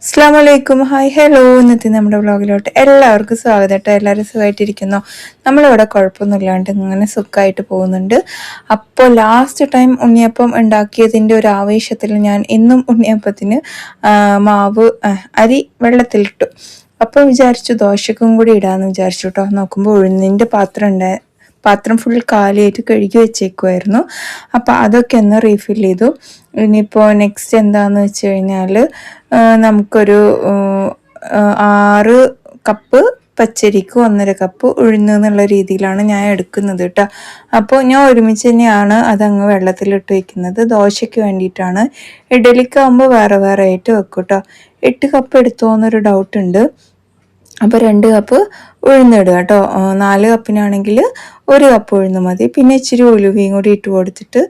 അസ്സലാമലൈക്കും. Hi hello. ഇന്നത്തെ നമ്മുടെ വ്ളോഗിലോട്ട് എല്ലാവർക്കും സ്വാഗതം കേട്ടോ. എല്ലാവരും സുഖമായിട്ടിരിക്കുന്നു. നമ്മളിവിടെ കുഴപ്പമൊന്നുമില്ലാണ്ട് ഇങ്ങനെ സുഖമായിട്ട് പോകുന്നുണ്ട്. അപ്പോൾ ലാസ്റ്റ് ടൈം ഉണ്ണിയപ്പം ഉണ്ടാക്കിയതിൻ്റെ ഒരു ആവേശത്തിൽ ഞാൻ ഇന്നും ഉണ്ണിയപ്പത്തിന് അരി വെള്ളത്തിലിട്ടു. അപ്പോൾ വിചാരിച്ചു ദോശക്കും കൂടി ഇടാമെന്ന് വിചാരിച്ചു കേട്ടോ. നോക്കുമ്പോൾ ഉഴുന്നിൻ്റെ പാത്രം ഫുൾ കാലിയായിട്ട് കഴുകി വെച്ചേക്കുമായിരുന്നു. അപ്പോൾ അതൊക്കെ ഒന്ന് റീഫിൽ ചെയ്തു. ഇനിയിപ്പോൾ നെക്സ്റ്റ് എന്താണെന്ന് വെച്ച് കഴിഞ്ഞാൽ നമുക്കൊരു 6 കപ്പ് പച്ചരിക്ക് 1.5 കപ്പ് ഉഴുന്ന് എന്നുള്ള രീതിയിലാണ് ഞാൻ എടുക്കുന്നത് കേട്ടോ. അപ്പോൾ ഞാൻ ഒരുമിച്ച് തന്നെയാണ് അതങ്ങ് വെള്ളത്തിലിട്ട് വയ്ക്കുന്നത്. ദോശയ്ക്ക് വേണ്ടിയിട്ടാണ്. ഇഡലിക്കാകുമ്പോൾ വേറെ വേറെ ആയിട്ട് വെക്കും കേട്ടോ. 8 കപ്പ് എടുത്തോ എന്നൊരു ഡൗട്ടുണ്ട്. അപ്പോൾ 2 കപ്പ് ഉഴുന്നിടുക കേട്ടോ. 4 കപ്പിനാണെങ്കിൽ 1 കപ്പ് ഉഴുന്ന് മതി. പിന്നെ ഇച്ചിരി ഉലുവയും കൂടി ഇട്ട് കൊടുത്തിട്ട്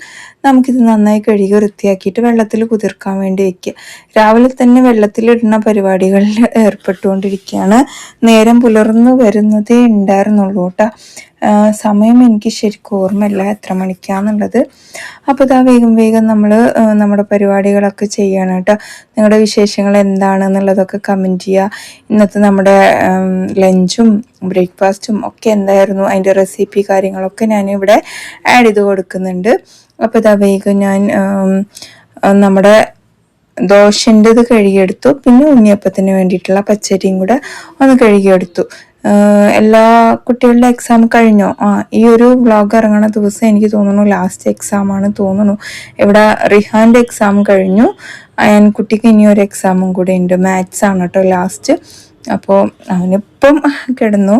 നമുക്കിത് നന്നായി കഴുകി വൃത്തിയാക്കിയിട്ട് വെള്ളത്തിൽ കുതിർക്കാൻ വേണ്ടി വയ്ക്കുക. രാവിലെ തന്നെ വെള്ളത്തിലിടുന്ന പരിപാടികളിൽ ഏർപ്പെട്ടുകൊണ്ടിരിക്കുകയാണ്. നേരം പുലർന്നു വരുന്നതേ ഉണ്ടായിരുന്നുള്ളൂ കേട്ടോ. സമയം എനിക്ക് ശരിക്കും ഓർമ്മയില്ല എത്ര മണിക്കാന്നുള്ളത്. അപ്പോൾ ഇതാ വേഗം വേഗം നമ്മൾ നമ്മുടെ പരിപാടികളൊക്കെ ചെയ്യണം കേട്ടോ. നിങ്ങളുടെ വിശേഷങ്ങൾ എന്താണെന്നുള്ളതൊക്കെ കമൻറ്റ് ചെയ്യുക. ഇന്നത്തെ നമ്മുടെ ലഞ്ചും ബ്രേക്ക്ഫാസ്റ്റും ഒക്കെ എന്തായിരുന്നു, അതിൻ്റെ റെസിപ്പി കാര്യങ്ങളൊക്കെ ഞാനിവിടെ ആഡ് ചെയ്ത് കൊടുക്കുന്നുണ്ട്. അപ്പോൾ ഇതാ വേഗം ഞാൻ നമ്മുടെ ദോശൻ്റെത് കഴുകിയെടുത്തു. പിന്നെ ഉണ്ണിയപ്പത്തിന് വേണ്ടിയിട്ടുള്ള പച്ചരിയും കൂടെ ഒന്ന് കഴുകിയെടുത്തു. എല്ലാ കുട്ടികളുടെ എക്സാം കഴിഞ്ഞോ? ഈ ഒരു വ്ളോഗ് ഇറങ്ങുന്ന ദിവസം എനിക്ക് തോന്നുന്നു ലാസ്റ്റ് എക്സാം ആണ് തോന്നുന്നു. ഇവിടെ റിഹാൻ്റെ എക്സാം കഴിഞ്ഞു. കുട്ടിക്ക് ഇനിയൊരു എക്സാമും കൂടെ ഉണ്ട്. മാത്സ് ആണ് കേട്ടോ ലാസ്റ്റ്. അപ്പോൾ അവനിപ്പം കിടന്നു.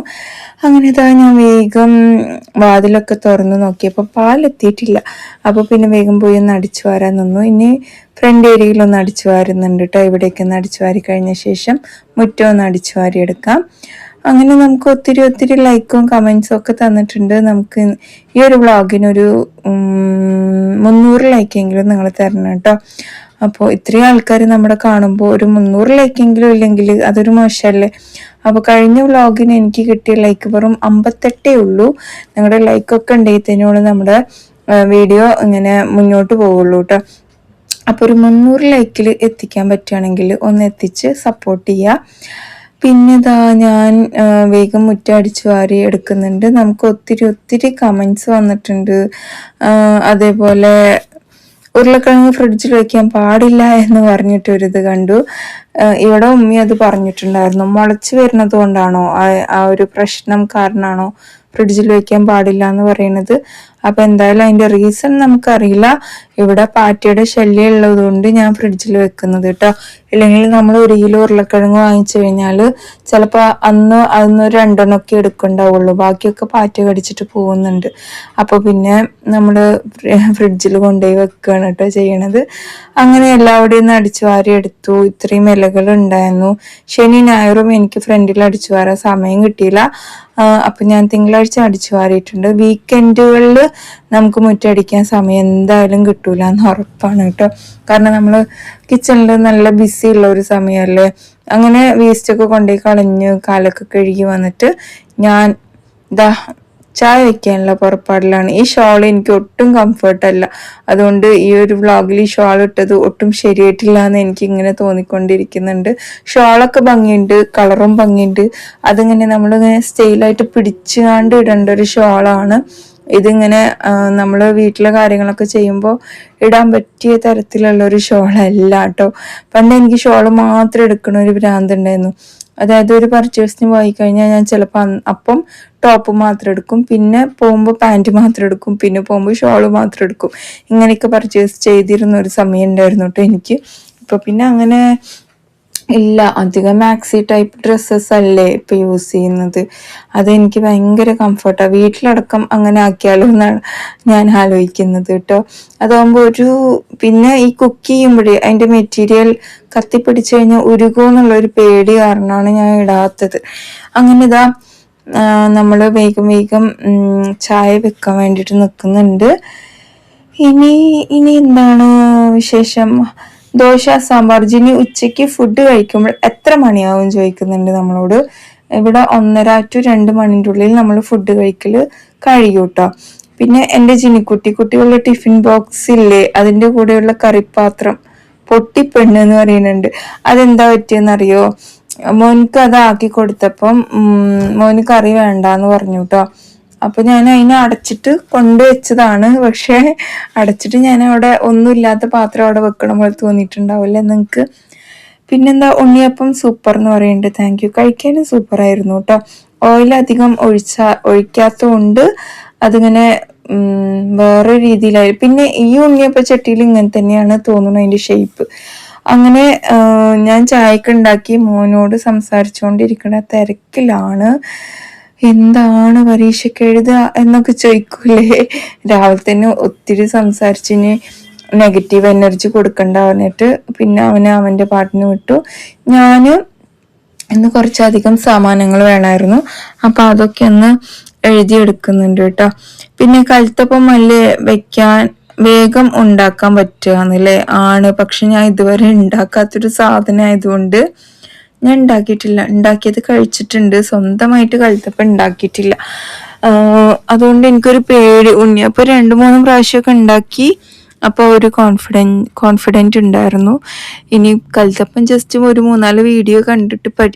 അങ്ങനെ ഇതാ ഞാൻ വേഗം വാതിലൊക്കെ തുറന്ന് നോക്കിയപ്പോൾ പാലെത്തിയിട്ടില്ല. അപ്പോൾ പിന്നെ വേഗം പോയി ഒന്ന് അടിച്ചു വാരാൻ നിന്നു. ഇനി ഫ്രണ്ട് ഏരിയയിലൊന്ന് അടിച്ചു വാരുന്നുണ്ട് കേട്ടോ. ഇവിടേക്ക് ഒന്ന് അടിച്ചു വാരി കഴിഞ്ഞ ശേഷം മുറ്റം ഒന്ന് അടിച്ചു വാരി എടുക്കാം. അങ്ങനെ നമുക്ക് ഒത്തിരി ഒത്തിരി ലൈക്കും കമൻസും ഒക്കെ തന്നിട്ടുണ്ട്. നമുക്ക് ഈ ഒരു വ്ളോഗിനൊരു 300 ലൈക്കെങ്കിലും നിങ്ങൾ തരണം കേട്ടോ. അപ്പോൾ ഇത്രയും ആൾക്കാർ നമ്മുടെ കാണുമ്പോൾ ഒരു 300 ലൈക്കെങ്കിലും ഇല്ലെങ്കിൽ അതൊരു മോശമല്ലേ. അപ്പോൾ കഴിഞ്ഞ വ്ളോഗിന് എനിക്ക് കിട്ടിയ ലൈക്ക് വെറും 58 ഉള്ളൂ. നിങ്ങളുടെ ലൈക്കൊക്കെ ഉണ്ടെങ്കിൽ തന്നെയുള്ളൂ നമ്മുടെ വീഡിയോ ഇങ്ങനെ മുന്നോട്ട് പോവുള്ളൂ കേട്ടോ. അപ്പോൾ ഒരു 300 ലൈക്കിൽ എത്തിക്കാൻ പറ്റുകയാണെങ്കിൽ ഒന്ന് എത്തിച്ച് സപ്പോർട്ട് ചെയ്യുക. പിന്നെ ഇതാ ഞാൻ വേഗം മുറ്റം അടിച്ചു വാരി എടുക്കുന്നുണ്ട്. നമുക്ക് ഒത്തിരി ഒത്തിരി കമൻസ് വന്നിട്ടുണ്ട്. അതേപോലെ ഉരുളക്കിഴങ്ങ് ഫ്രിഡ്ജിൽ വയ്ക്കാൻ പാടില്ല എന്ന് പറഞ്ഞിട്ടൊരിത് കണ്ടു. ഇവിടെ ഉമ്മി അത് പറഞ്ഞിട്ടുണ്ടായിരുന്നു. മുളച്ച് വരുന്നത് കൊണ്ടാണോ ആ ഒരു പ്രശ്നം കാരണമാണോ ഫ്രിഡ്ജിൽ വയ്ക്കാൻ പാടില്ല എന്ന് പറയുന്നത്? അപ്പം എന്തായാലും അതിൻ്റെ റീസൺ നമുക്കറിയില്ല. ഇവിടെ പാറ്റയുടെ ശല്യം ഉള്ളത് കൊണ്ട് ഞാൻ ഫ്രിഡ്ജിൽ വെക്കുന്നത് കേട്ടോ. ഇല്ലെങ്കിൽ നമ്മൾ 1 കിലോ ഉരുളക്കിഴങ്ങ് വാങ്ങിച്ചു കഴിഞ്ഞാൽ ചിലപ്പോൾ അന്ന് 2 എണ്ണമൊക്കെ എടുക്കണ്ടാവുള്ളൂ. ബാക്കിയൊക്കെ പാറ്റ കടിച്ചിട്ട് പോകുന്നുണ്ട്. അപ്പോൾ പിന്നെ നമ്മൾ ഫ്രിഡ്ജിൽ കൊണ്ടുപോയി വെക്കുകയാണ് കേട്ടോ ചെയ്യണത്. അങ്ങനെ എല്ലാവരുടെയും നിന്ന് അടിച്ചു വാരി എടുത്തു. ഇത്രയും ഇലകൾ ഉണ്ടായിരുന്നു. ശനി ഞായറും എനിക്ക് ഫ്രണ്ടിൽ അടിച്ചു വാരാൻ സമയം കിട്ടിയില്ല. അപ്പം ഞാൻ തിങ്കളാഴ്ച അടിച്ചു വാരിയിട്ടുണ്ട്. വീക്കെൻഡുകളിൽ നമുക്ക് മുറ്റടിക്കാൻ സമയം എന്തായാലും കിട്ടൂല എന്ന് ഉറപ്പാണ് കേട്ടോ. കാരണം നമ്മൾ കിച്ചണിൽ നല്ല ബിസി ഉള്ള ഒരു സമയമല്ലേ. അങ്ങനെ വേസ്റ്റൊക്കെ കൊണ്ടുപോയി കളഞ്ഞ് കാലൊക്കെ കഴുകി വന്നിട്ട് ഞാൻ ചായ വയ്ക്കാനുള്ള പുറപ്പാടിലാണ്. ഈ ഷോൾ എനിക്ക് ഒട്ടും കംഫർട്ടല്ല. അതുകൊണ്ട് ഈ ഒരു വ്ളോഗിൽ ഈ ഷോൾ ഇട്ടത് ഒട്ടും ശരിയായിട്ടില്ല എന്ന് എനിക്ക് ഇങ്ങനെ തോന്നിക്കൊണ്ടിരിക്കുന്നുണ്ട്. ഷോളൊക്കെ ഭംഗിയുണ്ട്, കളറും ഭംഗിയുണ്ട്. അതിങ്ങനെ നമ്മളിങ്ങനെ സ്റ്റൈലായിട്ട് പിടിച്ചുകൊണ്ട് ഇടേണ്ട ഒരു ഷോളാണ്. ഇതിങ്ങനെ നമ്മൾ വീട്ടിലെ കാര്യങ്ങളൊക്കെ ചെയ്യുമ്പോൾ ഇടാൻ പറ്റിയ തരത്തിലുള്ള ഒരു ഷോളല്ല കേട്ടോ. പണ്ട് എനിക്ക് ഷോള് മാത്രം എടുക്കണ ഒരു ഭ്രാന്ത് ഉണ്ടായിരുന്നു. അതായത് ഒരു പർച്ചേസിന് പോയി കഴിഞ്ഞാൽ ഞാൻ ചിലപ്പോൾ അപ്പം ടോപ്പ് മാത്രം എടുക്കും, പിന്നെ പോകുമ്പോൾ പാൻറ്റ് മാത്രം എടുക്കും, പിന്നെ പോകുമ്പോൾ ഷോള് മാത്രം എടുക്കും. ഇങ്ങനെയൊക്കെ പർച്ചേസ് ചെയ്തിരുന്ന ഒരു സമയം ഉണ്ടായിരുന്നു കേട്ടോ എനിക്ക്. ഇപ്പോൾ പിന്നെ അങ്ങനെ ഇല്ല. അധികം മാക്സി ടൈപ്പ് ഡ്രസ്സസ് അല്ലേ ഇപ്പം യൂസ് ചെയ്യുന്നത്. അതെനിക്ക് ഭയങ്കര കംഫർട്ടാണ്. വീട്ടിലടക്കം അങ്ങനെ ആക്കിയാലോ എന്നാണ് ഞാൻ ആലോചിക്കുന്നത് കേട്ടോ. അതാകുമ്പോൾ പിന്നെ ഈ കുക്ക് ചെയ്യുമ്പോഴേ അതിൻ്റെ മെറ്റീരിയൽ കത്തിപ്പിടിച്ചു കഴിഞ്ഞാൽ ഉരുകുമോ എന്നുള്ളൊരു പേടി കാരണമാണ് ഞാൻ ഇടാത്തത്. അങ്ങനെ ഇതാ നമ്മൾ വേഗം വേഗം ചായ വെക്കാൻ വേണ്ടിയിട്ട് നിൽക്കുന്നുണ്ട്. ഇനി എന്താണ് വിശേഷം? ദോശ സാമ്പാർ. ജിനി ഉച്ചയ്ക്ക് ഫുഡ് കഴിക്കുമ്പോൾ എത്ര മണിയാവും ചോദിക്കുന്നുണ്ട് നമ്മളോട്. ഇവിടെ 1:30 to 2 മണിൻ്റെ ഉള്ളിൽ നമ്മൾ ഫുഡ് കഴിക്കൽ കഴിയും കേട്ടോ. പിന്നെ എൻ്റെ കുട്ടികളുടെ ടിഫിൻ ബോക്സ് ഇല്ലേ, അതിൻ്റെ കൂടെയുള്ള കറിപ്പാത്രം പൊട്ടിപ്പെണ്ണ് എന്ന് പറയുന്നുണ്ട്. അതെന്താ പറ്റിയെന്നറിയോ? മോനിക്ക് അതാക്കി കൊടുത്തപ്പം മോന് കറി വേണ്ടാന്ന് പറഞ്ഞു കേട്ടോ. അപ്പൊ ഞാൻ അതിനെ അടച്ചിട്ട് കൊണ്ടുവച്ചതാണ്. പക്ഷെ അടച്ചിട്ട് ഞാൻ അവിടെ ഒന്നുമില്ലാത്ത പാത്രം അവിടെ വെക്കണ പോലെ തോന്നിയിട്ടുണ്ടാവില്ലേ നിങ്ങൾക്ക്? പിന്നെന്താ, ഉണ്ണിയപ്പം സൂപ്പർ എന്ന് പറയുന്നുണ്ട്. Thank U. കഴിക്കാനും സൂപ്പർ ആയിരുന്നു കേട്ടോ. ഓയിൽ അധികം ഒഴിക്കാത്തതുകൊണ്ട് അതിങ്ങനെ വേറെ രീതിയിലായി. പിന്നെ ഈ ഉണ്ണിയപ്പ ചട്ടിയിൽ ഇങ്ങനെ തന്നെയാണ് തോന്നുന്നു അതിന്റെ ഷേപ്പ്. അങ്ങനെ ഞാൻ ചായക്ക് ഉണ്ടാക്കി മോനോട് സംസാരിച്ചുകൊണ്ടിരിക്കുന്ന തിരക്കിലാണ്. എന്താണ് പരീക്ഷയ്ക്ക് എഴുതുക എന്നൊക്കെ ചോദിക്കൂലേ. രാവിലെ തന്നെ ഒത്തിരി സംസാരിച്ചിന് നെഗറ്റീവ് എനർജി കൊടുക്കണ്ട പറഞ്ഞിട്ട് പിന്നെ അവന്റെ പാട്ടിന് വിട്ടു. ഞാന് ഇന്ന് കുറച്ചധികം സാമാനങ്ങൾ വേണമായിരുന്നു, അപ്പൊ അതൊക്കെ ഒന്ന് എഴുതിയെടുക്കുന്നുണ്ട് കേട്ടോ. പിന്നെ കൽത്തപ്പം അല്ലേ വെക്കാൻ വേഗം ഉണ്ടാക്കാൻ പറ്റുകയെന്നല്ലേ? ആണ്. പക്ഷെ ഞാൻ ഇതുവരെ ഉണ്ടാക്കാത്തൊരു സാധനം ആയതുകൊണ്ട് ഞാൻ ഉണ്ടാക്കിയിട്ടില്ല. ഉണ്ടാക്കിയത് കഴിച്ചിട്ടുണ്ട്, സ്വന്തമായിട്ട് കൽത്തപ്പം ഉണ്ടാക്കിയിട്ടില്ല. അതുകൊണ്ട് എനിക്കൊരു പേടി. ഉണ്ണിയപ്പം 2-3 പ്രാവശ്യമൊക്കെ ഉണ്ടാക്കി, അപ്പോൾ ഒരു കോൺഫിഡൻറ്റ് ഉണ്ടായിരുന്നു. ഇനി കൽത്തപ്പം ജസ്റ്റ് ഒരു 3-4 വീഡിയോ കണ്ടിട്ട്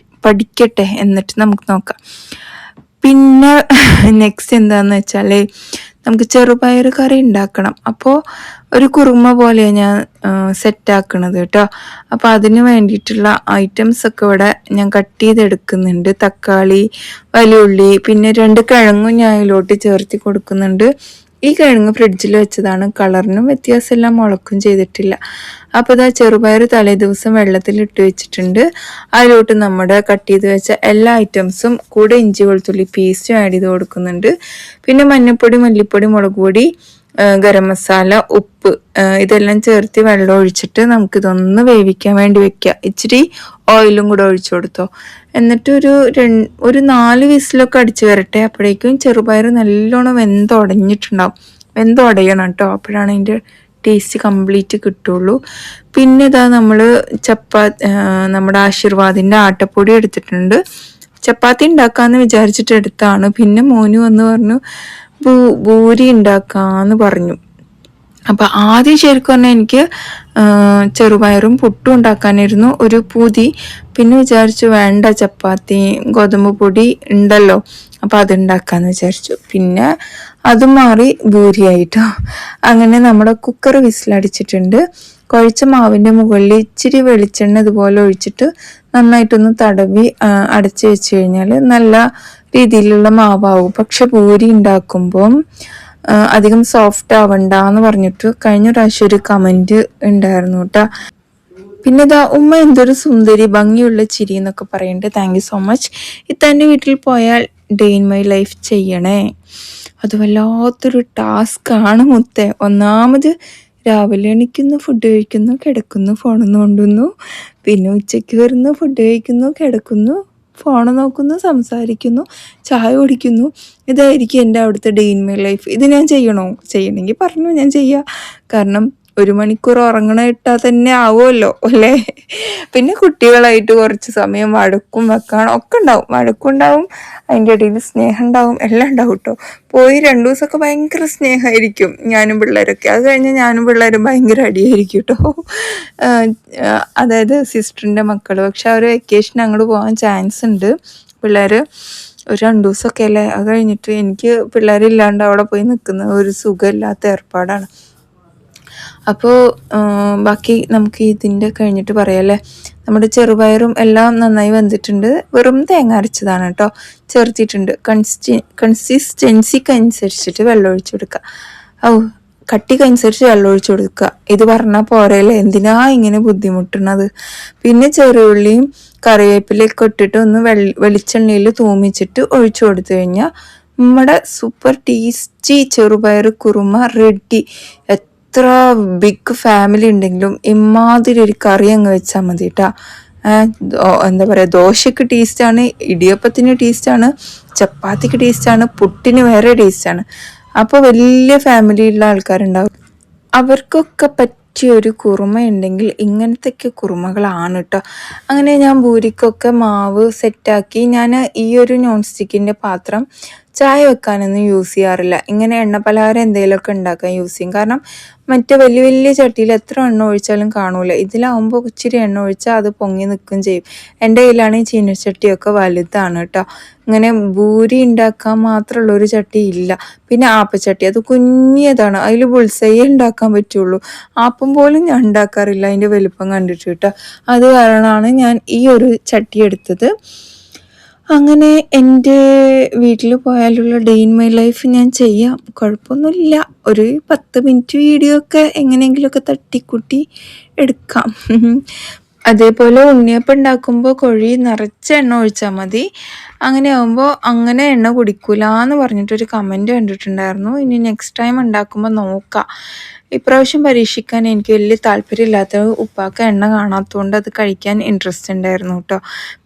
പഠിക്കട്ടെ, എന്നിട്ട് നമുക്ക് നോക്കാം. പിന്നെ നെക്സ്റ്റ് എന്താന്ന് വെച്ചാല് നമുക്ക് ചെറുപയർ കറി ഉണ്ടാക്കണം. അപ്പോൾ ഒരു കുറുമ പോലെയാണ് ഞാൻ സെറ്റാക്കണത് കേട്ടോ. അപ്പോൾ അതിന് വേണ്ടിയിട്ടുള്ള ഐറ്റംസ് ഒക്കെ ഇവിടെ ഞാൻ കട്ട് ചെയ്തെടുക്കുന്നുണ്ട്. തക്കാളി, വലിയുള്ളി, പിന്നെ 2 കിഴങ്ങും ഞാൻ അതിലോട്ട് ചേർത്തി കൊടുക്കുന്നുണ്ട്. ഈ കിഴങ്ങ് ഫ്രിഡ്ജിൽ വെച്ചതാണ്, കളറിനും വ്യത്യാസമില്ല, മുളക്കും ചെയ്തിട്ടില്ല. അപ്പോൾ ഇതാ ചെറുപയർ തലേ ദിവസം വെള്ളത്തിൽ ഇട്ട് വെച്ചിട്ടുണ്ട്. അതിലോട്ട് നമ്മുടെ കട്ട് ചെയ്ത് വെച്ച എല്ലാ ഐറ്റംസും കൂടെ ഇഞ്ചി വെളുത്തുള്ളി പേസ്റ്റും ആഡ് ചെയ്ത് കൊടുക്കുന്നുണ്ട്. പിന്നെ മഞ്ഞൾപ്പൊടി, മല്ലിപ്പൊടി, മുളക് പൊടി, ഗരം മസാല, ഉപ്പ്, ഇതെല്ലാം ചേർത്ത് വെള്ളം ഒഴിച്ചിട്ട് നമുക്കിതൊന്ന് വേവിക്കാൻ വേണ്ടി വെക്കുക. ഇച്ചിരി ഓയിലും കൂടെ ഒഴിച്ചു കൊടുത്തോ. എന്നിട്ട് ഒരു 4 വിസിലൊക്കെ അടിച്ചു വരട്ടെ. അപ്പോഴേക്കും ചെറുപയർ നല്ലോണം വെന്തുടയണം കേട്ടോ. അപ്പോഴാണ് അതിൻ്റെ ടേസ്റ്റ് കംപ്ലീറ്റ് കിട്ടുള്ളൂ. പിന്നെ ഇതാ നമ്മൾ നമ്മുടെ ആശീർവാദിൻ്റെ ആട്ടപ്പൊടി എടുത്തിട്ടുണ്ട്. ചപ്പാത്തി ഉണ്ടാക്കാന്ന് വിചാരിച്ചിട്ട് എടുത്താണ്. പിന്നെ മോന് വന്ന് പറഞ്ഞു ഭൂരി ഉണ്ടാക്കാന്ന് പറഞ്ഞു. അപ്പം ആദ്യം ശരിക്കും പറഞ്ഞാൽ എനിക്ക് ചെറുപയറും പുട്ടും ഉണ്ടാക്കാനായിരുന്നു ഒരു പൂതി. പിന്നെ വിചാരിച്ചു വേണ്ട, ചപ്പാത്തി ഗോതമ്പ് പൊടി ഉണ്ടല്ലോ, അപ്പം അതുണ്ടാക്കാന്ന് വിചാരിച്ചു. പിന്നെ അത് മാറി ഭൂരിയായിട്ടോ. അങ്ങനെ നമ്മുടെ കുക്കർ വിസിലടിച്ചിട്ടുണ്ട്. കുഴച്ച മാവിൻ്റെ മുകളിൽ ഇച്ചിരി വെളിച്ചെണ്ണ ഇതുപോലെ ഒഴിച്ചിട്ട് നന്നായിട്ടൊന്ന് തടവി അടച്ചു വെച്ച് കഴിഞ്ഞാൽ നല്ല രീതിയിലുള്ള മാവാവും. പക്ഷെ ഭൂരി ഉണ്ടാക്കുമ്പം അധികം സോഫ്റ്റ് ആവണ്ടെന്ന് പറഞ്ഞിട്ട് കഴിഞ്ഞ പ്രാവശ്യം ഒരു കമന്റ് ഉണ്ടായിരുന്നു കേട്ടോ. പിന്നെ ഇതാ ഉമ്മ എന്തൊരു സുന്ദരി, ഭംഗിയുള്ള ചിരി എന്നൊക്കെ പറയുന്നുണ്ട്. Thank you so much. ഇത്തൻ്റെ വീട്ടിൽ പോയാൽ ഡേ ഇൻ മൈ ലൈഫ് ചെയ്യണേ. അത് വല്ലാത്തൊരു ടാസ്ക്കാണ് മുത്തേ. ഒന്നാമത് രാവിലെ എണിക്കുന്നു, ഫുഡ് കഴിക്കുന്നു, കിടക്കുന്നു, ഫോണൊന്നും കൊണ്ടുവന്നു. പിന്നെ ഉച്ചയ്ക്ക് വരുന്നു, ഫുഡ് കഴിക്കുന്നു, കിടക്കുന്നു, ഫോൺ നോക്കുന്നു, സംസാരിക്കുന്നു, ചായ കുടിക്കുന്നു. ഇതായിരിക്കും എൻ്റെ അവിടുത്തെ ഡേ ഇൻ മൈ ലൈഫ്. ഇത് ഞാൻ ചെയ്യണമെങ്കിൽ പറഞ്ഞു, ഞാൻ ചെയ്യാം. കാരണം 1 മണിക്കൂർ ഉറങ്ങണ ഇട്ടാൽ തന്നെ ആവുമല്ലോ അല്ലേ. പിന്നെ കുട്ടികളായിട്ട് കുറച്ച് സമയം വഴക്കും വെക്കാനും ഒക്കെ ഉണ്ടാവും. വഴക്കുണ്ടാവും, അതിൻ്റെ ഇടയിൽ സ്നേഹം ഉണ്ടാവും, എല്ലാം ഉണ്ടാവും കേട്ടോ. പോയി 2 ദിവസമൊക്കെ ഭയങ്കര സ്നേഹമായിരിക്കും ഞാനും പിള്ളേരൊക്കെ. അത് കഴിഞ്ഞ് ഞാനും പിള്ളേരും ഭയങ്കര അടിയായിരിക്കും കേട്ടോ. അതായത് സിസ്റ്ററിൻ്റെ മക്കൾ. പക്ഷെ അവർ വെക്കേഷൻ അങ്ങോട്ട് പോകാൻ ചാൻസ് ഉണ്ട്. പിള്ളേർ ഒരു 2 ദിവസമൊക്കെ അല്ലേ. അത് കഴിഞ്ഞിട്ട് എനിക്ക് പിള്ളേരില്ലാണ്ട് അവിടെ പോയി നിൽക്കുന്ന ഒരു സുഖമില്ലാത്ത ഏർപ്പാടാണ്. അപ്പോൾ ബാക്കി നമുക്ക് ഇതിൻ്റെ കഴിഞ്ഞിട്ട് പറയാമല്ലേ. നമ്മുടെ ചെറുപയറും എല്ലാം നന്നായി വെന്തിട്ടുണ്ട്. വെറും തേങ്ങ അരച്ചതാണ് കേട്ടോ ചേർത്തിട്ടുണ്ട്. കൺസിസ്റ്റൻസിക്ക് അനുസരിച്ചിട്ട് വെള്ളം ഒഴിച്ചു കൊടുക്കുക. കട്ടിക്കനുസരിച്ച് വെള്ളം ഒഴിച്ചു കൊടുക്കുക. ഇത് പറഞ്ഞാൽ പോരല്ലേ, എന്തിനാ ഇങ്ങനെ ബുദ്ധിമുട്ടുന്നത്. പിന്നെ ചെറുള്ളിയും കറിവേപ്പിലൊക്കെ ഇട്ടിട്ട് ഒന്ന് വെളിച്ചെണ്ണയിൽ തൂമിച്ചിട്ട് ഒഴിച്ചു കൊടുത്തു കഴിഞ്ഞാൽ നമ്മുടെ സൂപ്പർ ടേസ്റ്റി ചെറുപയർ കുറുമ റെഡി. എത്ര ബിഗ് ഫാമിലി ഉണ്ടെങ്കിലും ഇമാതിരി ഒരു കറി അങ്ങ് വെച്ചാൽ മതി കേട്ടോ. എന്താ പറയുക, ദോശയ്ക്ക് ടേസ്റ്റാണ്, ഇടിയപ്പത്തിന് ടേസ്റ്റാണ്, ചപ്പാത്തിക്ക് ടേസ്റ്റാണ്, പുട്ടിന് വേറെ ടേസ്റ്റാണ്. അപ്പോൾ വലിയ ഫാമിലിയുള്ള ആൾക്കാരുണ്ടാവും, അവർക്കൊക്കെ പറ്റിയൊരു കുറുമ ഉണ്ടെങ്കിൽ ഇങ്ങനത്തെയൊക്കെ കുറുമകളാണ് കേട്ടോ. അങ്ങനെ ഞാൻ ഭൂരിക്കൊക്കെ മാവ് സെറ്റാക്കി. ഞാൻ ഈ ഒരു നോൺ സ്റ്റിക്കിൻ്റെ പാത്രം ചായ വെക്കാനൊന്നും യൂസ് ചെയ്യാറില്ല. ഇങ്ങനെ എണ്ണ പലഹാരം എന്തെങ്കിലുമൊക്കെ ഉണ്ടാക്കാൻ യൂസ് ചെയ്യും. കാരണം മറ്റേ വലിയ വലിയ ചട്ടിയിൽ എത്ര എണ്ണ ഒഴിച്ചാലും കാണൂല. ഇതിലാവുമ്പോൾ ഇച്ചിരി എണ്ണ ഒഴിച്ചാൽ അത് പൊങ്ങി നിൽക്കുകയും ചെയ്യും. എൻ്റെ കയ്യിലാണ് ഈ ചീനച്ചട്ടിയൊക്കെ വലുതാണ് കേട്ടോ. ഇങ്ങനെ ഭൂരി ഉണ്ടാക്കാൻ മാത്രമുള്ള ഒരു ചട്ടി ഇല്ല. പിന്നെ ആപ്പച്ചട്ടി, അത് കുഞ്ഞതാണ്, അതിൽ ബുൾസൈ ഉണ്ടാക്കാൻ പറ്റുള്ളൂ. ആപ്പം പോലും ഞാൻ ഉണ്ടാക്കാറില്ല അതിൻ്റെ വലുപ്പം കണ്ടിട്ട് കേട്ടോ. അത് കാരണമാണ് ഞാൻ ഈ ഒരു ചട്ടി എടുത്തത്. അങ്ങനെ എൻ്റെ വീട്ടിൽ പോയാലുള്ള ഡേ ഇൻ മൈ ലൈഫ് ഞാൻ ചെയ്യാം, കുഴപ്പമൊന്നുമില്ല. ഒരു 10 മിനിറ്റ് വീഡിയോ ഒക്കെ എങ്ങനെയെങ്കിലുമൊക്കെ തട്ടിക്കൂട്ടി എടുക്കാം. അതേപോലെ ഉണ്ണിയപ്പം ഉണ്ടാക്കുമ്പോൾ കുഴി നിറച്ച എണ്ണ ഒഴിച്ചാൽ മതി. അങ്ങനെ ആകുമ്പോൾ അങ്ങനെ എണ്ണ കുടിക്കൂല എന്ന് പറഞ്ഞിട്ടൊരു കമൻറ്റ് കണ്ടിട്ടുണ്ടായിരുന്നു. ഇനി നെക്സ്റ്റ് ടൈം ഉണ്ടാക്കുമ്പോൾ നോക്കാം. ഇപ്രാവശ്യം പരീക്ഷിക്കാൻ എനിക്ക് വലിയ താല്പര്യമില്ലാത്ത, ഉപ്പാക്ക് എണ്ണ കാണാത്തതുകൊണ്ട് അത് കഴിക്കാൻ ഇൻട്രസ്റ്റ് ഉണ്ടായിരുന്നു കേട്ടോ.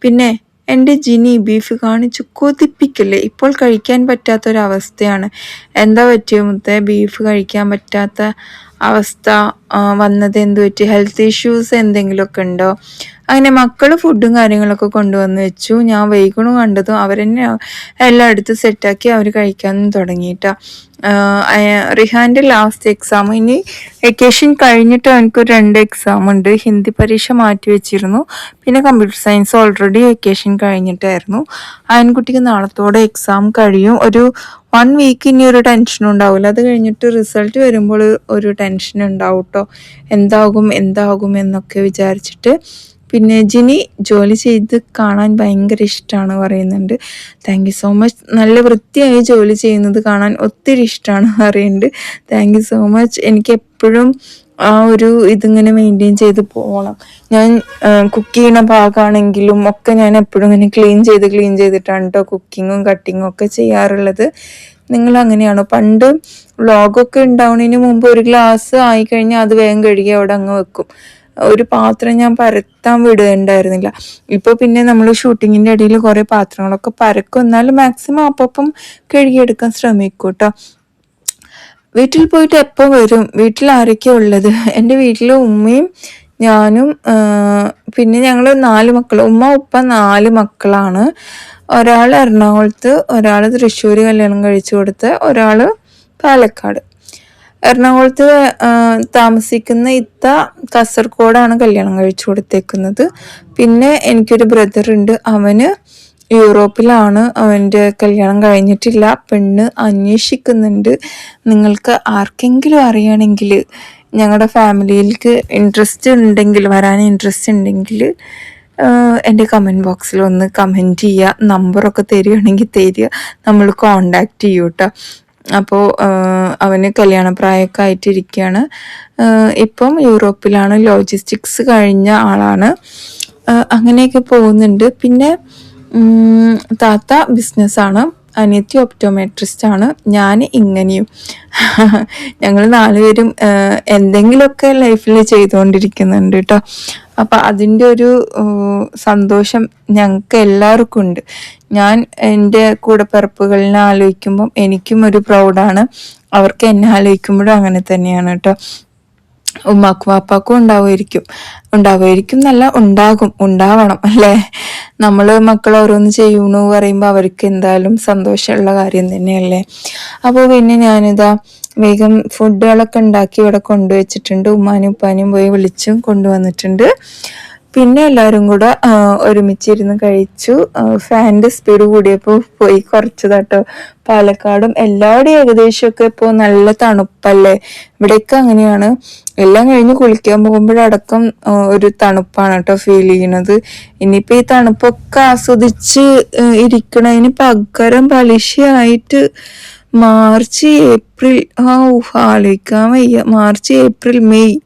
പിന്നെ എൻ്റെ ജിനി ബീഫ് കാണിച്ച് കൊതിപ്പിക്കില്ലേ. ഇപ്പോൾ കഴിക്കാൻ പറ്റാത്തൊരവസ്ഥയാണ്. എന്താ പറ്റിയ മുത്തേ, ബീഫ് കഴിക്കാൻ പറ്റാത്ത അവസ്ഥ വന്നത് എന്ത് പറ്റി? ഹെൽത്ത് ഇഷ്യൂസ് എന്തെങ്കിലുമൊക്കെ ഉണ്ടോ? അങ്ങനെ മക്കൾ ഫുഡും കാര്യങ്ങളൊക്കെ കൊണ്ടുവന്ന് വെച്ചു. ഞാൻ വൈകണം കണ്ടതും അവരെന്നെ എല്ലാം എടുത്ത് സെറ്റാക്കി അവർ കഴിക്കാനും തുടങ്ങിയിട്ടാ. റിഹാൻ്റെ ലാസ്റ്റ് എക്സാം, ഇനി വെക്കേഷൻ കഴിഞ്ഞിട്ട് എനിക്കൊരു 2 എക്സാം ഉണ്ട്. ഹിന്ദി പരീക്ഷ മാറ്റി വെച്ചിരുന്നു. പിന്നെ കമ്പ്യൂട്ടർ സയൻസ് ഓൾറെഡി വെക്കേഷൻ കഴിഞ്ഞിട്ടായിരുന്നു. ആൺകുട്ടിക്ക് നാളത്തോടെ എക്സാം കഴിയും. ഒരു 1 വീക്ക് ഇനി ഒരു ടെൻഷനും ഉണ്ടാവില്ല. അത് കഴിഞ്ഞിട്ട് റിസൾട്ട് വരുമ്പോൾ ഒരു ടെൻഷൻ ഉണ്ടാവും കേട്ടോ. എന്താകും എന്നൊക്കെ വിചാരിച്ചിട്ട്. പിന്നെ ജിനി ജോലി ചെയ്ത് കാണാൻ ഭയങ്കര ഇഷ്ടമാണ് പറയുന്നുണ്ട്. Thank you so much. നല്ല വൃത്തിയായി ജോലി ചെയ്യുന്നത് കാണാൻ ഒത്തിരി ഇഷ്ടമാണ് പറയുന്നുണ്ട്. Thank you so much. എനിക്ക് എപ്പോഴും ആ ഒരു ഇതിങ്ങനെ മെയിൻറ്റെയിൻ ചെയ്ത് പോകണം. ഞാൻ കുക്ക് ചെയ്യണ ഭാഗമാണെങ്കിലും ഒക്കെ ഞാൻ എപ്പോഴും ഇങ്ങനെ ക്ലീൻ ചെയ്തിട്ടാണ് കേട്ടോ കുക്കിങ്ങും കട്ടിങ്ങും ഒക്കെ ചെയ്യാറുള്ളത്. നിങ്ങൾ അങ്ങനെയാണോ? പണ്ട് വ്ളോഗൊക്കെ ഉണ്ടാവുന്നതിന് മുമ്പ് ഒരു ഗ്ലാസ് ആയിക്കഴിഞ്ഞാൽ അത് വേഗം കഴുകി അവിടെ അങ്ങ് വെക്കും. ഒരു പാത്രം ഞാൻ പരത്താൻ വിടുകയുണ്ടായിരുന്നില്ല. ഇപ്പോൾ പിന്നെ നമ്മൾ ഷൂട്ടിങ്ങിൻ്റെ ഇടയിൽ കുറേ പാത്രങ്ങളൊക്കെ പരക്കും. എന്നാലും മാക്സിമം അപ്പം കഴുകിയെടുക്കാൻ ശ്രമിക്കും കേട്ടോ. വീട്ടിൽ പോയിട്ട് എപ്പോൾ വരും? വീട്ടിൽ ആരൊക്കെയാണ് ഉള്ളത്? എൻ്റെ വീട്ടിൽ ഉമ്മയും ഞാനും പിന്നെ ഞങ്ങൾ 4 മക്കൾ. ഉമ്മ ഉപ്പ 4 മക്കളാണ്. ഒരാൾ എറണാകുളത്ത്, ഒരാൾ തൃശ്ശൂർ കല്യാണം കഴിച്ചു കൊടുത്ത്, ഒരാൾ പാലക്കാട്. എറണാകുളത്ത് താമസിക്കുന്ന ഇത്ത കാസർഗോഡാണ് കല്യാണം കഴിച്ചു കൊടുത്തേക്കുന്നത്. പിന്നെ എനിക്കൊരു ബ്രദറുണ്ട്, അവന് യൂറോപ്പിലാണ്. അവൻ്റെ കല്യാണം കഴിഞ്ഞിട്ടില്ല, പെണ്ണ് അന്വേഷിക്കുന്നുണ്ട്. നിങ്ങൾക്ക് ആർക്കെങ്കിലും അറിയണമെങ്കിൽ, ഞങ്ങളുടെ ഫാമിലിയിലേക്ക് വരാൻ ഇൻട്രസ്റ്റ് ഉണ്ടെങ്കിൽ എൻ്റെ കമൻറ്റ് ബോക്സിൽ ഒന്ന് കമൻറ്റ് ചെയ്യുക. നമ്പറൊക്കെ തരികയാണെങ്കിൽ തരിക, നമ്മൾ കോണ്ടാക്ട് ചെയ്യൂ കേട്ടോ. അപ്പോൾ അവന് കല്യാണപ്രായമൊക്കെ ആയിട്ടിരിക്കുകയാണ്. ഇപ്പം യൂറോപ്പിലാണ്, ലോജിസ്റ്റിക്സ് കഴിഞ്ഞ ആളാണ്. അങ്ങനെയൊക്കെ പോകുന്നുണ്ട്. പിന്നെ താത്ത ബിസിനസ്സാണ്, അനിയത്തി ഒപ്റ്റോമെട്രിസ്റ്റ് ആണ്, ഞാൻ ഇങ്ങനെയും. ഞങ്ങൾ 4 പേരും എന്തെങ്കിലുമൊക്കെ ലൈഫിൽ ചെയ്തുകൊണ്ടിരിക്കുന്നുണ്ട് കേട്ടോ. അപ്പം അതിൻ്റെ ഒരു സന്തോഷം ഞങ്ങൾക്ക് എല്ലാവർക്കും ഉണ്ട്. ഞാൻ എൻ്റെ കൂടെപ്പിറപ്പുകളിനെ ആലോചിക്കുമ്പം എനിക്കും ഒരു പ്രൗഡാണ്, അവർക്ക് എന്നെ ആലോചിക്കുമ്പോഴും അങ്ങനെ തന്നെയാണ് കേട്ടോ. ഉമ്മാക്കും വാപ്പാക്കും ഉണ്ടാവുമായിരിക്കും എന്നല്ല, ഉണ്ടാവണം അല്ലേ. നമ്മൾ മക്കൾ ഓരോന്ന് ചെയ്യണു പറയുമ്പോൾ അവർക്ക് എന്തായാലും സന്തോഷമുള്ള കാര്യം തന്നെയല്ലേ. അപ്പോൾ പിന്നെ ഞാനിതാ വേഗം ഫുഡുകളൊക്കെ ഉണ്ടാക്കി ഇവിടെ കൊണ്ടുവച്ചിട്ടുണ്ട്. ഉമ്മാനും ഉപ്പാനും പോയി വിളിച്ചും കൊണ്ടുവന്നിട്ടുണ്ട്. പിന്നെ എല്ലാവരും കൂടെ ഒരുമിച്ചിരുന്ന് കഴിച്ചു. ഫാനിൻ്റെ സ്പീഡ് കൂടിയപ്പോൾ പോയി കുറച്ചതാട്ടോ. പാലക്കാടും എല്ലാവരുടെയും ഏകദേശമൊക്കെ ഇപ്പോൾ നല്ല തണുപ്പല്ലേ. ഇവിടെയൊക്കെ അങ്ങനെയാണ്. എല്ലാം കഴിഞ്ഞ് കുളിക്കാൻ പോകുമ്പോഴടക്കം ഒരു തണുപ്പാണ് കേട്ടോ ഫീൽ ചെയ്യുന്നത്. ഇനിയിപ്പോൾ ഈ തണുപ്പൊക്കെ ആസ്വദിച്ച് ഇരിക്കണതിന് പകരം പലിശയായിട്ട് മാർച്ച് ഏപ്രിൽ ആലോചിക്കാൻ വയ്യ. മാർച്ച് ഏപ്രിൽ മെയ്,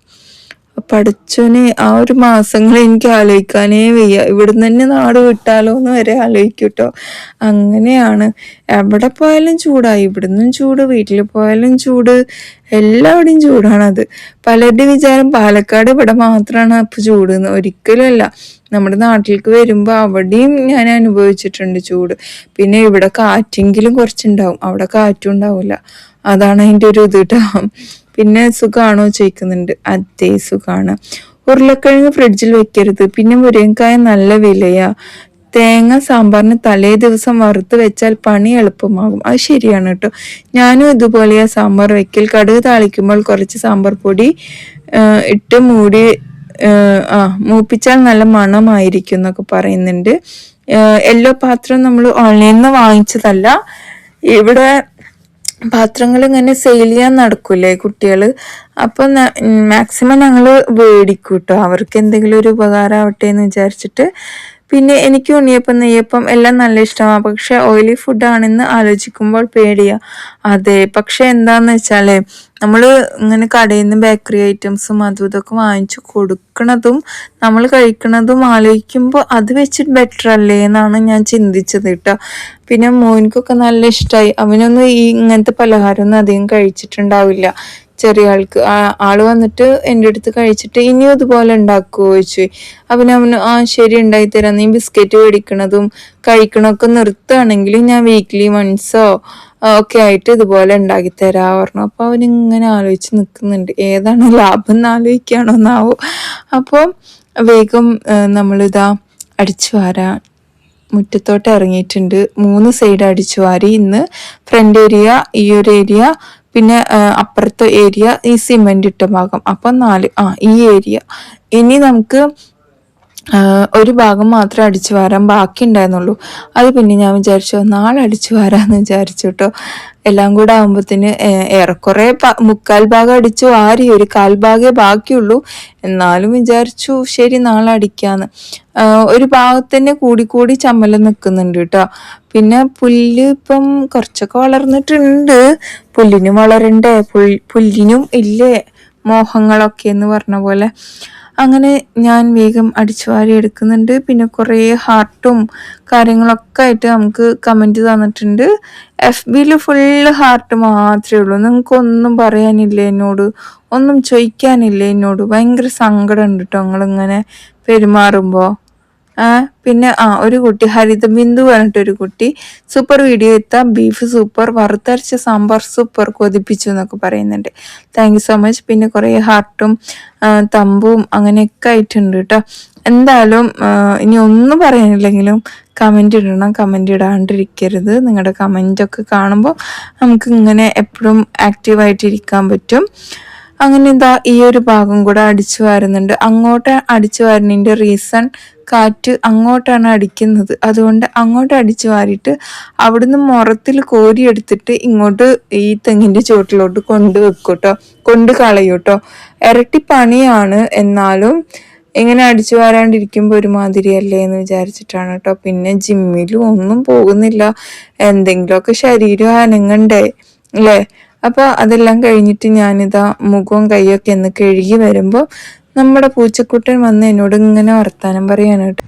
പഠിച്ചോനെ, ആ ഒരു മാസങ്ങൾ എനിക്ക് ആലോചിക്കാനേ വയ്യ. ഇവിടുന്ന് തന്നെ നാട് വിട്ടാലോ എന്ന് വരെ ആലോചിക്കും കേട്ടോ. അങ്ങനെയാണ്. എവിടെ പോയാലും ചൂടായി, ഇവിടുന്നും ചൂട്, വീട്ടിൽ പോയാലും ചൂട്, എല്ലാവിടെയും ചൂടാണത്. പലരുടെ വിചാരം പാലക്കാട് ഇവിടെ മാത്രമാണ് അപ്പോൾ ചൂട് എന്ന്. ഒരിക്കലും അല്ല. നമ്മുടെ നാട്ടിലേക്ക് വരുമ്പോൾ അവിടെയും ഞാൻ അനുഭവിച്ചിട്ടുണ്ട് ചൂട്. പിന്നെ ഇവിടെ കാറ്റെങ്കിലും കുറച്ചുണ്ടാവും, അവിടെ കാറ്റും ഉണ്ടാവില്ല. അതാണ് അതിൻ്റെ ഒരു ഇത് കേട്ടോ. പിന്നെ സുഖമാണോ ചോദിക്കുന്നുണ്ട്. അതേ സുഖമാണ്. ഉരുളക്കിഴങ്ങ് ഫ്രിഡ്ജിൽ വെക്കരുത്. പിന്നെ മുരിങ്ങക്കായ നല്ല വിലയാ. തേങ്ങ സാമ്പാറിന് തലേ ദിവസം വറുത്ത് വെച്ചാൽ പണി എളുപ്പമാകും. അത് ശരിയാണ് കേട്ടോ. ഞാനും ഇതുപോലെയാ സാമ്പാർ വെക്കൽ. കടുക് താളിക്കുമ്പോൾ കുറച്ച് സാമ്പാർ പൊടി ഇട്ട് മൂടി മൂപ്പിച്ചാൽ നല്ല മണമായിരിക്കും എന്നൊക്കെ പറയുന്നുണ്ട്. യെല്ലോ പാത്രം നമ്മൾ ഓൺലൈനിൽ നിന്ന് വാങ്ങിച്ചതല്ല. ഇവിടെ പാത്രങ്ങൾ ഇങ്ങനെ സെയിൽ ചെയ്യാൻ നടക്കൂലേ കുട്ടികൾ, അപ്പൊ മാക്സിമം ഞങ്ങൾ മേടിക്കും കേട്ടോ, അവർക്ക് എന്തെങ്കിലും ഒരു ഉപകാരം ആവട്ടെ എന്ന് വിചാരിച്ചിട്ട്. പിന്നെ എനിക്ക് ഉണ്ണിയപ്പം നെയ്യപ്പം എല്ലാം നല്ല ഇഷ്ടമാണ്. പക്ഷെ ഓയിലി ഫുഡാണെന്ന് ആലോചിക്കുമ്പോൾ പേടിയാ. അതെ, പക്ഷെ എന്താന്ന് വെച്ചാലേ നമ്മൾ ഇങ്ങനെ കടയിൽ നിന്ന് ബേക്കറി ഐറ്റംസും അതും ഇതൊക്കെ വാങ്ങിച്ചു കൊടുക്കണതും നമ്മൾ കഴിക്കണതും ആലോചിക്കുമ്പോൾ അത് വെച്ചിട്ട് ബെറ്റർ അല്ലേ എന്നാണ് ഞാൻ ചിന്തിച്ചത് കേട്ടോ. പിന്നെ മോനിക്കൊക്കെ നല്ല ഇഷ്ടമായി. അവനൊന്നും ഈ ഇങ്ങനത്തെ പലഹാരമൊന്നും അധികം കഴിച്ചിട്ടുണ്ടാവില്ല. ചെറിയ ആൾക്ക് ആള് വന്നിട്ട് എൻ്റെ അടുത്ത് കഴിച്ചിട്ട് ഇനിയും ഇതുപോലെ ഉണ്ടാക്കുമോ ചോദിച്ചു. അവന് ശരി ഉണ്ടാക്കി തരാം, നീ ബിസ്ക്കറ്റ് മേടിക്കണതും കഴിക്കണമൊക്കെ നിർത്തുകയാണെങ്കിൽ ഞാൻ വീക്ക്ലി വൺസോ ഒക്കെ ആയിട്ട് ഇതുപോലെ ഉണ്ടാക്കി തരാ പറഞ്ഞു. അപ്പൊ അവനിങ്ങനെ ആലോചിച്ച് നിൽക്കുന്നുണ്ട്, ഏതാണ് ലാഭം എന്ന് ആലോചിക്കുകയാണോ എന്നാവോ. അപ്പോൾ വേഗം നമ്മളിതാ അടിച്ചു വാരാൻ മുറ്റത്തോട്ട് ഇറങ്ങിയിട്ടുണ്ട്. 3 സൈഡ് അടിച്ചു വാരി. ഇന്ന് ഫ്രണ്ട് ഏരിയ, ഈ ഒരു ഏരിയ, പിന്നെ അപ്പുറത്തെ ഏരിയ, ഈ സിമെന്റ് ഇട്ട ഭാഗം, അപ്പൊ 4 ഈ ഏരിയ. ഇനി നമുക്ക് ഒരു ഭാഗം മാത്രമേ അടിച്ചു വാരാൻ ബാക്കി ഉണ്ടായിരുന്നുള്ളൂ. അത് പിന്നെ ഞാൻ വിചാരിച്ചു നാളെ അടിച്ചു വാരാന്ന് വിചാരിച്ചു കേട്ടോ. എല്ലാം കൂടെ ആകുമ്പോഴത്തേന് ഏറെക്കുറെ 3/4 ഭാഗം അടിച്ചു വാരി, ഒരു 1/4 ഭാഗമേ ബാക്കിയുള്ളൂ. എന്നാലും വിചാരിച്ചു ശരി നാളെ അടിക്കാന്ന്. ഒരു ഭാഗത്തന്നെ കൂടി ചമ്മലം നിൽക്കുന്നുണ്ട് കേട്ടോ. പിന്നെ പുല്ല് ഇപ്പം കുറച്ചൊക്കെ വളർന്നിട്ടുണ്ട്. പുല്ലിനും വളരണ്ടേ, പുല്ലിനും ഇല്ലേ മോഹങ്ങളൊക്കെ എന്ന് പറഞ്ഞ പോലെ. അങ്ങനെ ഞാൻ വേഗം അടിച്ചു വാരി എടുക്കുന്നുണ്ട്. പിന്നെ കുറേ ഹാർട്ടും കാര്യങ്ങളൊക്കെ ആയിട്ട് നമുക്ക് കമൻറ്റ് തന്നിട്ടുണ്ട്. FBയിൽ ഫുള്ള് ഹാർട്ട് മാത്രമേ ഉള്ളൂ. നിങ്ങൾക്കൊന്നും പറയാനില്ല എന്നോട്, ഒന്നും ചോദിക്കാനില്ല എന്നോട്. ഭയങ്കര സങ്കടം ഉണ്ട് കേട്ടോ നിങ്ങളിങ്ങനെ പെരുമാറുമ്പോൾ. പിന്നെ ഒരു കുട്ടി ഹരിതബിന്ദു പറഞ്ഞിട്ടൊരു കുട്ടി സൂപ്പർ വീഡിയോ എത്താം, ബീഫ് സൂപ്പർ, വറുത്തരച്ച സാമ്പാർ സൂപ്പർ, കൊതിപ്പിച്ചു എന്നൊക്കെ പറയുന്നുണ്ട്. Thank you so much. പിന്നെ കുറേ ഹാർട്ടും തമ്പും അങ്ങനെയൊക്കെ ആയിട്ടുണ്ട് കേട്ടോ. എന്തായാലും ഇനി ഒന്നും പറയാനില്ലെങ്കിലും കമൻ്റ് ഇടണം, കമൻ്റ് ഇടാണ്ടിരിക്കരുത്. നിങ്ങളുടെ കമൻ്റൊക്കെ കാണുമ്പോൾ നമുക്ക് ഇങ്ങനെ എപ്പോഴും ആക്റ്റീവായിട്ടിരിക്കാൻ പറ്റും. അങ്ങനെ എന്താ ഈ ഒരു ഭാഗം കൂടെ അടിച്ചു വാരുന്നുണ്ട്. അങ്ങോട്ട് അടിച്ചു വാരുന്നതിൻ്റെ റീസൺ കാറ്റ് അങ്ങോട്ടാണ് അടിക്കുന്നത്. അതുകൊണ്ട് അങ്ങോട്ട് അടിച്ചു വാരിയിട്ട് അവിടുന്ന് മുറത്തിൽ കോരിയെടുത്തിട്ട് ഇങ്ങോട്ട് ഈ തെങ്ങിൻ്റെ ചുവട്ടിലോട്ട് കൊണ്ട് കളയൂട്ടോ. ഇരട്ടി പണിയാണ്, എന്നാലും ഇങ്ങനെ അടിച്ചു വാരാണ്ടിരിക്കുമ്പോൾ ഒരുമാതിരിയല്ലേ എന്ന് വിചാരിച്ചിട്ടാണ് കേട്ടോ. പിന്നെ ജിമ്മിലും ഒന്നും പോകുന്നില്ല, എന്തെങ്കിലുമൊക്കെ ശരീരം അനങ്ങണ്ടേ അല്ലേ. അപ്പോൾ അതെല്ലാം കഴിഞ്ഞിട്ട് ഞാനിതാ മുഖവും കൈയൊക്കെ ഒന്ന് കഴുകി വരുമ്പോൾ നമ്മുടെ പൂച്ചക്കുട്ടൻ വന്ന് എന്നോട് ഇങ്ങനെ വർത്താനം പറയാണ് കേട്ടോ.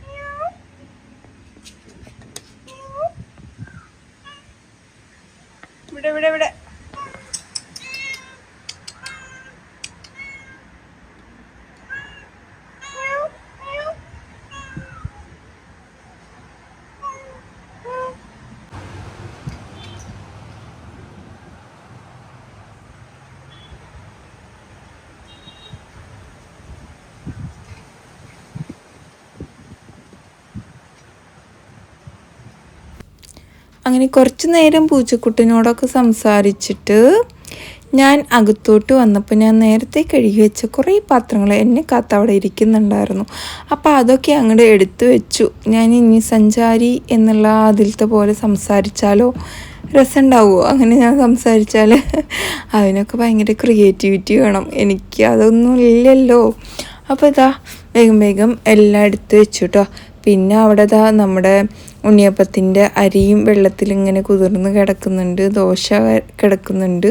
ഇവിടെ അങ്ങനെ കുറച്ച് നേരം പൂച്ചക്കുട്ടനോടൊക്കെ സംസാരിച്ചിട്ട് ഞാൻ അകത്തോട്ട് വന്നപ്പോൾ ഞാൻ നേരത്തെ കഴുകി വെച്ച കുറേ പാത്രങ്ങൾ എന്നെ കാത്ത് അവിടെ ഇരിക്കുന്നുണ്ടായിരുന്നു. അപ്പോൾ അതൊക്കെ അങ്ങോട്ട് എടുത്തു വെച്ചു. ഞാൻ ഇനി സഞ്ചാരി എന്നുള്ള അതിലത്തെ പോലെ സംസാരിച്ചാലോ, രസമുണ്ടാവുമോ അങ്ങനെ ഞാൻ സംസാരിച്ചാൽ? അതിനൊക്കെ ഭയങ്കര ക്രിയേറ്റിവിറ്റി വേണം, എനിക്ക് അതൊന്നും ഇല്ലല്ലോ. അപ്പോൾ ഇതാ വേഗം എല്ലാം എടുത്ത് വെച്ചു കേട്ടോ. പിന്നെ അവിടെ നമ്മുടെ ഉണ്ണിയപ്പത്തിൻ്റെ അരിയും വെള്ളത്തിൽ ഇങ്ങനെ കുതിർന്ന് കിടക്കുന്നുണ്ട്, ദോശ കിടക്കുന്നുണ്ട്.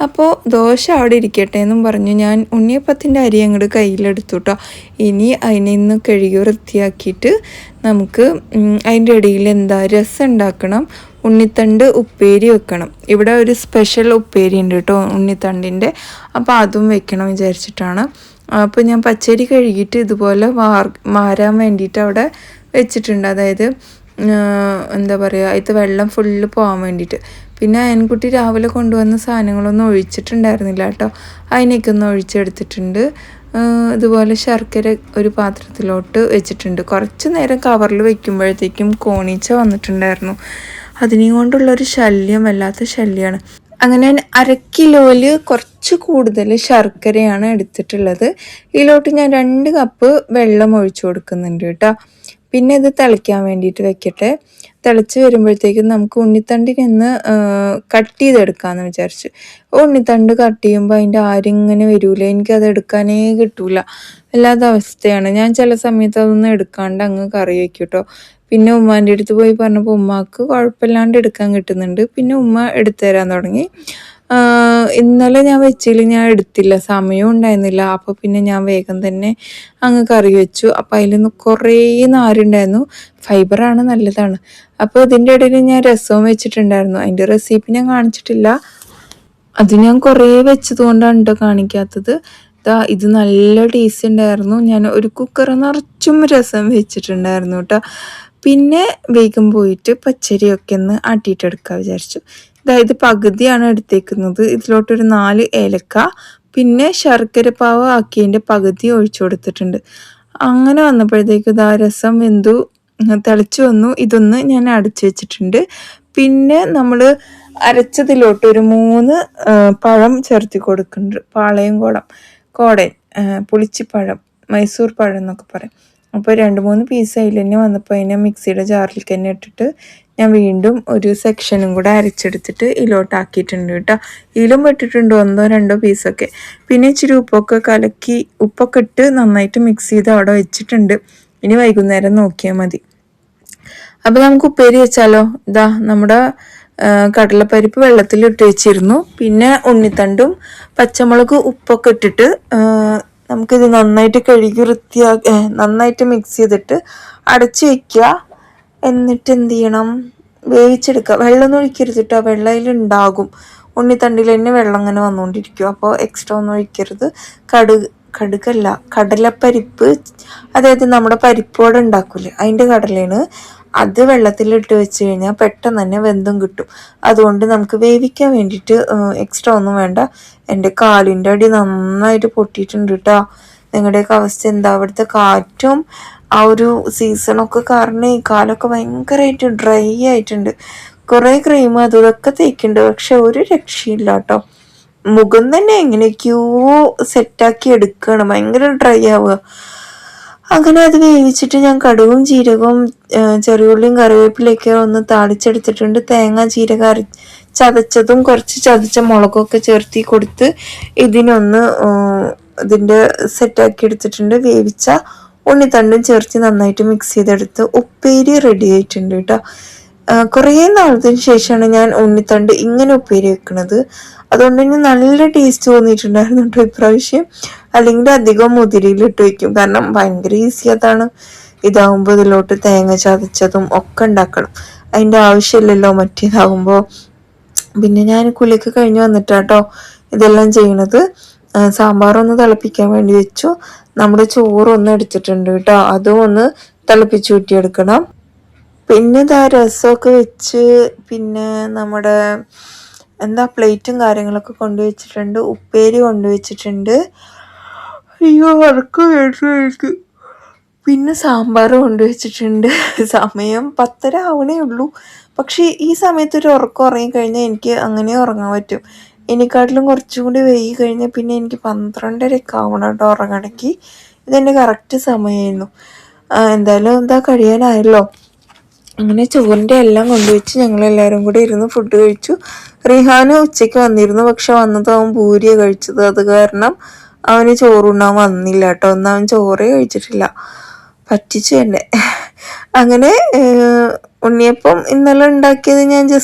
അപ്പോൾ ദോശ അവിടെ ഇരിക്കട്ടെ എന്നും പറഞ്ഞു ഞാൻ ഉണ്ണിയപ്പത്തിൻ്റെ അരി അങ്ങോട്ട് കയ്യിലെടുത്തു കേട്ടോ. ഇനി അതിനെ ഇന്ന് കഴുകി വൃത്തിയാക്കിയിട്ട് നമുക്ക് അതിൻ്റെ ഇടയിൽ എന്താ രസം ഉണ്ടാക്കണം, ഉണ്ണിത്തണ്ട് ഉപ്പേരി വെക്കണം. ഇവിടെ ഒരു സ്പെഷ്യൽ ഉപ്പേരി ഉണ്ട് കേട്ടോ ഉണ്ണിത്തണ്ടിൻ്റെ, അപ്പോൾ അതും വെക്കണം വിചാരിച്ചിട്ടാണ്. അപ്പോൾ ഞാൻ പച്ചരി കഴുകിയിട്ട് ഇതുപോലെ മാരാൻ വേണ്ടിയിട്ട് അവിടെ വെച്ചിട്ടുണ്ട്. അതായത് എന്താ പറയുക, ഇത് വെള്ളം ഫുള്ള് പോകാൻ വേണ്ടിയിട്ട്. പിന്നെ അയൻകുട്ടി രാവിലെ കൊണ്ടുവന്ന സാധനങ്ങളൊന്നും ഒഴിച്ചിട്ടുണ്ടായിരുന്നില്ല കേട്ടോ, അതിനൊക്കെ ഒന്ന് ഒഴിച്ചെടുത്തിട്ടുണ്ട്. ഇതുപോലെ ശർക്കര ഒരു പാത്രത്തിലോട്ട് വെച്ചിട്ടുണ്ട്. കുറച്ച് നേരം കവറിൽ വെക്കുമ്പോഴത്തേക്കും കോണീച്ച വന്നിട്ടുണ്ടായിരുന്നു. അതിനെയും കൊണ്ടുള്ളൊരു ശല്യം വല്ലാത്ത ശല്യമാണ്. അങ്ങനെ 1/2 കിലോയിൽ കുറച്ച് കൂടുതൽ ശർക്കരയാണ് എടുത്തിട്ടുള്ളത്. ഇതിലോട്ട് ഞാൻ 2 കപ്പ് വെള്ളം ഒഴിച്ചു കൊടുക്കുന്നുണ്ട് കേട്ടോ. പിന്നെ ഇത് തിളയ്ക്കാൻ വേണ്ടിയിട്ട് വെക്കട്ടെ. തിളച്ച് വരുമ്പോഴത്തേക്കും നമുക്ക് ഉണ്ണിത്തണ്ടിനൊന്ന് കട്ട് ചെയ്തെടുക്കാമെന്ന് വിചാരിച്ചു. ഉണ്ണിത്തണ്ട് കട്ട് ചെയ്യുമ്പോൾ അതിൻ്റെ ആരിങ്ങനെ വരൂല, എനിക്കത് എടുക്കാനേ കിട്ടൂല, വല്ലാത്ത അവസ്ഥയാണ്. ഞാൻ ചില സമയത്ത് അതൊന്നും എടുക്കാണ്ട് അങ്ങ് കറി വയ്ക്കും കേട്ടോ. പിന്നെ ഉമ്മാൻ്റെ അടുത്ത് പോയി പറഞ്ഞപ്പോൾ ഉമ്മാക്ക് കുഴപ്പമില്ലാണ്ട് എടുക്കാൻ കിട്ടുന്നുണ്ട്. പിന്നെ ഉമ്മ എടുത്തു തരാൻ തുടങ്ങി. ഇന്നലെ ഞാൻ വെച്ചതിൽ ഞാൻ എടുത്തില്ല, സമയവും ഉണ്ടായിരുന്നില്ല. അപ്പോൾ പിന്നെ ഞാൻ വേഗം തന്നെ അങ്ങ് കറി വെച്ചു. അപ്പോൾ അതിൽ നിന്ന് കുറേ നാരുണ്ടായിരുന്നു. ഫൈബറാണ്, നല്ലതാണ്. അപ്പോൾ ഇതിൻ്റെ ഇടയിൽ ഞാൻ രസവും വെച്ചിട്ടുണ്ടായിരുന്നു. അതിൻ്റെ റെസിപ്പി ഞാൻ കാണിച്ചിട്ടില്ല. അത് ഞാൻ കുറേ വെച്ചത് കൊണ്ടാണ് കേട്ടോ കാണിക്കാത്തത്. ഇത് നല്ല ടേസ്റ്റ് ഉണ്ടായിരുന്നു. ഞാൻ ഒരു കുക്കർ നിറച്ചും രസം വെച്ചിട്ടുണ്ടായിരുന്നു കേട്ടോ. പിന്നെ വേഗം പോയിട്ട് പച്ചരിയൊക്കെ ഒന്ന് ആട്ടിയിട്ടെടുക്കാൻ വിചാരിച്ചു. ഇത് പകുതിയാണ് എടുത്തേക്കുന്നത്. ഇതിലോട്ടൊരു 4 ഏലക്ക, പിന്നെ ശർക്കര പാവ് ആക്കിയതിൻ്റെ പകുതി ഒഴിച്ചു കൊടുത്തിട്ടുണ്ട്. അങ്ങനെ വന്നപ്പോഴത്തേക്ക് രസം വെന്തു തിളച്ചു വന്നു. ഇതൊന്ന് ഞാൻ അടച്ചു വെച്ചിട്ടുണ്ട്. പിന്നെ നമ്മൾ അരച്ചതിലോട്ട് ഒരു 3 പഴം ചേർത്തി കൊടുക്കുന്നുണ്ട്. പാളയം കോടൻ, പുളിച്ചിപ്പഴം, മൈസൂർ പഴം എന്നൊക്കെ പറയും. അപ്പോൾ 2-3 പീസ് അതിൽ തന്നെ വന്നപ്പോൾ അതിനെ മിക്സിയുടെ ജാറിൽ തന്നെ ഇട്ടിട്ട് ഞാൻ വീണ്ടും ഒരു സെക്ഷനും കൂടെ അരച്ചെടുത്തിട്ട് ഇതിലോട്ടാക്കിയിട്ടുണ്ട് കേട്ടോ. ഇതിലും ഇട്ടിട്ടുണ്ട് 1-2 പീസൊക്കെ. പിന്നെ ഇച്ചിരി ഉപ്പൊക്കെ കലക്കി ഉപ്പൊക്കെ ഇട്ട് നന്നായിട്ട് മിക്സ് ചെയ്ത് അവിടെ വെച്ചിട്ടുണ്ട്. ഇനി വൈകുന്നേരം നോക്കിയാൽ മതി. അപ്പോൾ നമുക്ക് ഉപ്പേരി വെച്ചാലോ. നമ്മുടെ കടലപ്പരിപ്പ് വെള്ളത്തിലിട്ട് വെച്ചിരുന്നു. പിന്നെ ഉണ്ണിത്തണ്ടും പച്ചമുളക് ഉപ്പൊക്കെ ഇട്ടിട്ട് നമുക്കിത് നന്നായിട്ട് കഴുകി നന്നായിട്ട് മിക്സ് ചെയ്തിട്ട് അടച്ചു വയ്ക്കുക. എന്നിട്ട് എന്ത് ചെയ്യണം, വേവിച്ചെടുക്കുക. വെള്ളം ഒഴിക്കരുത് കേട്ടോ, വെള്ളം അതിലുണ്ടാകും. ഉണ്ണിത്തണ്ടിൽ തന്നെ വെള്ളം അങ്ങനെ വന്നുകൊണ്ടിരിക്കും. അപ്പോൾ എക്സ്ട്രാ ഒന്നും ഒഴിക്കരുത്. കടുകല്ല, കടലപ്പരിപ്പ്, അതായത് നമ്മുടെ പരിപ്പോടെ ഉണ്ടാക്കൂലേ അതിൻ്റെ കടലയാണ്. അത് വെള്ളത്തിലിട്ട് വെച്ച് കഴിഞ്ഞാൽ പെട്ടെന്ന് തന്നെ വെന്തും കിട്ടും. അതുകൊണ്ട് നമുക്ക് വേവിക്കാൻ വേണ്ടിയിട്ട് എക്സ്ട്രാ ഒന്നും വേണ്ട. എൻ്റെ കാലിൻ്റെ അടി നന്നായിട്ട് പൊട്ടിയിട്ടുണ്ട് കേട്ടോ. നിങ്ങളുടെയൊക്കെ അവസ്ഥ എന്താ? അവിടുത്തെ കാറ്റും ആ ഒരു സീസണൊക്കെ കാരണം ഈ കാലൊക്കെ ഭയങ്കരമായിട്ട് ഡ്രൈ ആയിട്ടുണ്ട്. കുറേ ക്രീം അതൊക്കെ തേക്കുന്നുണ്ട്, പക്ഷെ ഒരു രക്ഷയില്ല കേട്ടോ. മുഖം തന്നെ എങ്ങനെയൊക്കെയോ സെറ്റാക്കി എടുക്കുകയാണ്, ഭയങ്കര ഡ്രൈ ആവുക. അങ്ങനെ അത് വേവിച്ചിട്ട് ഞാൻ കടുകും ജീരകവും ചെറിയുള്ളിയും കറിവേപ്പിലൊക്കെ ഒന്ന് താളിച്ചെടുത്തിട്ടുണ്ട്. തേങ്ങ ജീരകം ചതച്ചതും കുറച്ച് ചതച്ച മുളകൊക്കെ ചേർത്തി കൊടുത്ത് ഇതിൻ്റെ സെറ്റാക്കി എടുത്തിട്ടുണ്ട്. വേവിച്ച ഉണ്ണിത്തണ്ടും ചേർത്ത് നന്നായിട്ട് മിക്സ് ചെയ്തെടുത്ത് ഉപ്പേരി റെഡി ആയിട്ടുണ്ട് കേട്ടോ. കുറേ നാളത്തിന് ശേഷമാണ് ഞാൻ ഉണ്ണിത്തണ്ട് ഇങ്ങനെ ഉപ്പേരി വെക്കുന്നത്. അതുകൊണ്ട് തന്നെ നല്ല ടേസ്റ്റ് തോന്നിയിട്ടുണ്ടായിരുന്നു കേട്ടോ ഇപ്രാവശ്യം. അല്ലെങ്കിൽ അധികം മുതിരിയിലിട്ട് വയ്ക്കും, കാരണം ഭയങ്കര ഈസി അതാണ്. ഇതാവുമ്പോൾ ഇതിലോട്ട് തേങ്ങ ചതച്ചതും ഒക്കെ ഉണ്ടാക്കണം, അതിൻ്റെ ആവശ്യമില്ലല്ലോ മറ്റേതാവുമ്പോൾ. പിന്നെ ഞാൻ കുളിയൊക്കെ കഴിഞ്ഞ് വന്നിട്ടാട്ടോ ഇതെല്ലാം ചെയ്യണത്. സാമ്പാറൊന്ന് തിളപ്പിക്കാൻ വേണ്ടി വെച്ചു. നമ്മുടെ ചോറൊന്ന് എടുത്തിട്ടുണ്ട് കേട്ടോ, അതും ഒന്ന് തിളപ്പിച്ച് ഊറ്റിയെടുക്കണം. പിന്നെ രസമൊക്കെ വെച്ച് പിന്നെ നമ്മുടെ പ്ലേറ്റും കാര്യങ്ങളൊക്കെ കൊണ്ടുവച്ചിട്ടുണ്ട്. ഉപ്പേരി കൊണ്ടുവച്ചിട്ടുണ്ട്. അയ്യോ വറക്ക് വേണ്ടി. പിന്നെ സാമ്പാർ കൊണ്ടുവച്ചിട്ടുണ്ട്. സമയം 10:30 ആവണേ ഉള്ളൂ. പക്ഷേ ഈ സമയത്ത് ഒരു ഉറക്കം ഉറങ്ങിക്കഴിഞ്ഞാൽ എനിക്ക് അങ്ങനെ ഉറങ്ങാൻ പറ്റും. എനിക്കാട്ടിലും കുറച്ചും കൂടി വൈകി കഴിഞ്ഞാൽ പിന്നെ എനിക്ക് 12:30 ആവണം കേട്ടോ ഉറങ്ങണമെങ്കിൽ. ഇതെൻ്റെ കറക്റ്റ് സമയമായിരുന്നു. എന്തായാലും കഴിയാനായല്ലോ. അങ്ങനെ ചോറിൻ്റെ എല്ലാം കൊണ്ടുവച്ച് ഞങ്ങളെല്ലാവരും കൂടി ഇരുന്ന് ഫുഡ് കഴിച്ചു. റിഹാന് ഉച്ചയ്ക്ക് വന്നിരുന്നു, പക്ഷെ വന്നത് അവൻ പൂരിയാണ് കഴിച്ചത്. അത് കാരണം അവന് ചോറുണ്ണാൻ വന്നില്ല കേട്ടോ. ഒന്നും അവൻ ചോറേ കഴിച്ചിട്ടില്ല, പറ്റിച്ചു തന്നെ. അങ്ങനെ ഉണ്ണിയപ്പം ഇന്നലെ ഉണ്ടാക്കിയത് ഞാൻ ജസ്റ്റ്